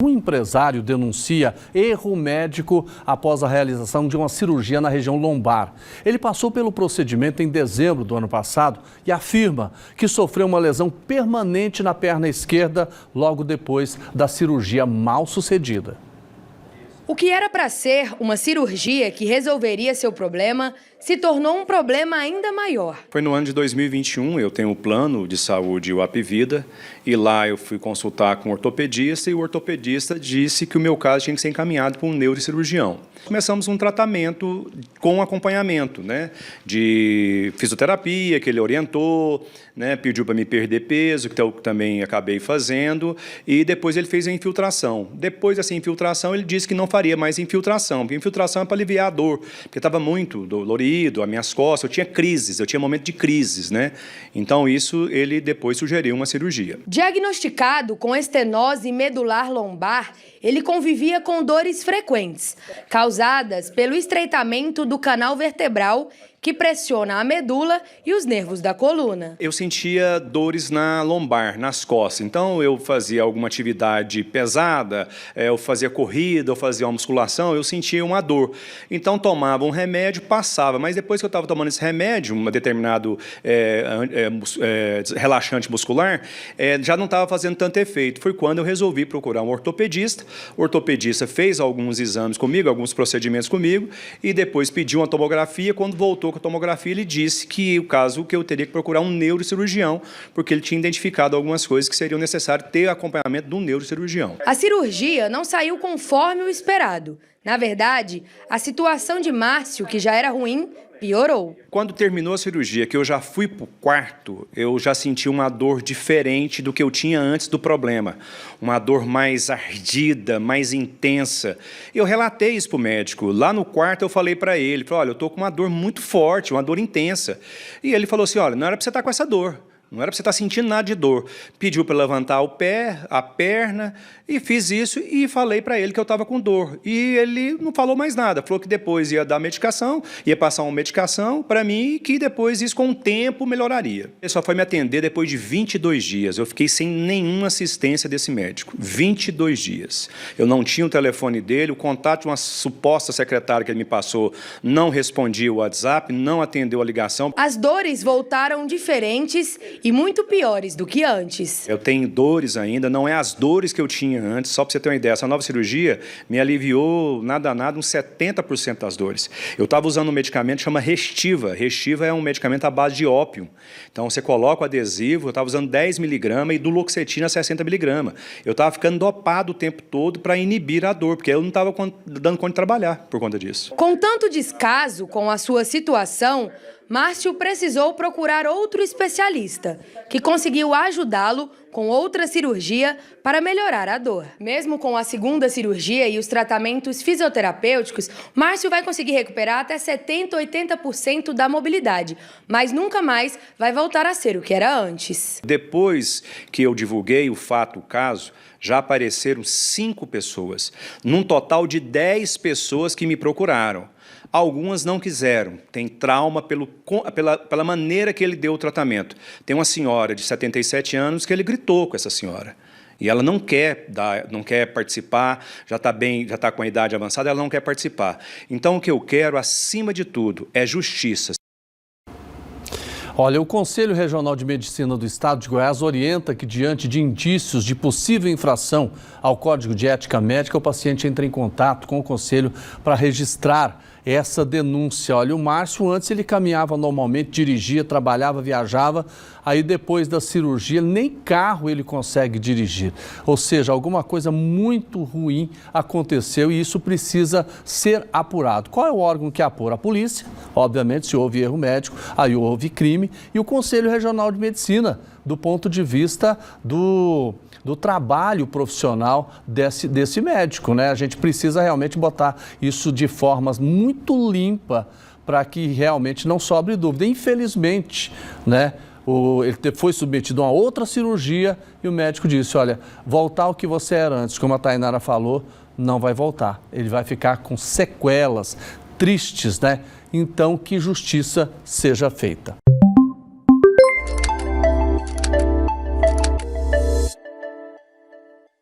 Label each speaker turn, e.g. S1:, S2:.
S1: Um empresário denuncia erro médico após a realização de uma cirurgia na região lombar. Ele passou pelo procedimento em dezembro do ano passado e afirma que sofreu uma lesão permanente na perna esquerda logo depois da cirurgia mal sucedida.
S2: O que era para ser uma cirurgia que resolveria seu problema se tornou um problema ainda maior.
S3: Foi no ano de 2021, eu tenho o plano de saúde, o Apvida, e lá eu fui consultar com um ortopedista e o ortopedista disse que o meu caso tinha que ser encaminhado para um neurocirurgião. Começamos um tratamento com acompanhamento, de fisioterapia, que ele orientou, pediu para me perder peso, que eu também acabei fazendo, e depois ele fez a infiltração. Depois dessa infiltração, ele disse que não faria mais infiltração, porque infiltração é para aliviar a dor, porque estava muito dolorido, as minhas costas, eu tinha crises, eu tinha momento de crises, Então, isso ele depois sugeriu uma cirurgia.
S2: Diagnosticado com estenose medular lombar, ele convivia com dores frequentes, causadas pelo estreitamento do canal vertebral, que pressiona a medula e os nervos da coluna.
S3: Eu sentia dores na lombar, nas costas. Então, eu fazia alguma atividade pesada, eu fazia corrida, eu fazia uma musculação, eu sentia uma dor. Então, tomava um remédio, passava. Mas depois que eu estava tomando esse remédio, um determinado relaxante muscular, já não estava fazendo tanto efeito. Foi quando eu resolvi procurar um ortopedista. O ortopedista fez alguns exames comigo, alguns procedimentos comigo, e depois pediu uma tomografia. Quando voltou com a tomografia, ele disse que o caso que eu teria que procurar um neurocirurgião, porque ele tinha identificado algumas coisas que seriam necessárias ter acompanhamento de um neurocirurgião.
S2: A cirurgia não saiu conforme o esperado. Na verdade, a situação de Márcio, que já era ruim, piorou.
S3: Quando terminou a cirurgia, que eu já fui para o quarto, eu já senti uma dor diferente do que eu tinha antes do problema. Uma dor mais ardida, mais intensa. Eu relatei isso para o médico. Lá no quarto eu falei para ele, olha, eu estou com uma dor muito forte, uma dor intensa. E ele falou assim, olha, não era para você estar com essa dor. Não era para você estar sentindo nada de dor. Pediu para levantar o pé, a perna, e fiz isso e falei para ele que eu estava com dor. E ele não falou mais nada. Falou que depois ia dar medicação, ia passar uma medicação para mim e que depois isso com o tempo melhoraria. Ele só foi me atender depois de 22 dias. Eu fiquei sem nenhuma assistência desse médico. 22 dias. Eu não tinha o telefone dele, o contato de uma suposta secretária que ele me passou não respondia o WhatsApp, não atendeu a ligação.
S2: As dores voltaram diferentes e muito piores do que antes.
S3: Eu tenho dores ainda, não é as dores que eu tinha antes, só para você ter uma ideia, essa nova cirurgia me aliviou, nada, uns 70% das dores. Eu estava usando um medicamento que chama Restiva. Restiva é um medicamento à base de ópio. Então, você coloca o adesivo, eu estava usando 10 mg e duloxetina 60 mg. Eu estava ficando dopado o tempo todo para inibir a dor, porque eu não estava dando conta de trabalhar por conta disso.
S2: Com tanto descaso com a sua situação, Márcio precisou procurar outro especialista, que conseguiu ajudá-lo com outra cirurgia para melhorar a dor. Mesmo com a segunda cirurgia e os tratamentos fisioterapêuticos, Márcio vai conseguir recuperar até 70% a 80% da mobilidade, mas nunca mais vai voltar a ser o que era antes.
S3: Depois que eu divulguei o caso, já apareceram 5 pessoas, num total de 10 pessoas que me procuraram. Algumas não quiseram, tem trauma pela maneira que ele deu o tratamento. Tem uma senhora de 77 anos que ele gritou com essa senhora. E ela não quer participar, já está com a idade avançada, ela não quer participar. Então, o que eu quero, acima de tudo, é justiça.
S1: Olha, o Conselho Regional de Medicina do Estado de Goiás orienta que, diante de indícios de possível infração ao Código de Ética Médica, o paciente entre em contato com o Conselho para registrar essa denúncia. Olha, o Márcio, antes ele caminhava normalmente, dirigia, trabalhava, viajava, aí depois da cirurgia nem carro ele consegue dirigir. Ou seja, alguma coisa muito ruim aconteceu e isso precisa ser apurado. Qual é o órgão que apura? A polícia, obviamente, se houve erro médico, aí houve crime, e o Conselho Regional de Medicina, do ponto de vista do trabalho profissional desse médico, A gente precisa realmente botar isso de formas muito limpa para que realmente não sobre dúvida. Infelizmente, ele foi submetido a uma outra cirurgia e o médico disse, olha, voltar ao que você era antes, como a Tainara falou, não vai voltar. Ele vai ficar com sequelas tristes, Então, que justiça seja feita.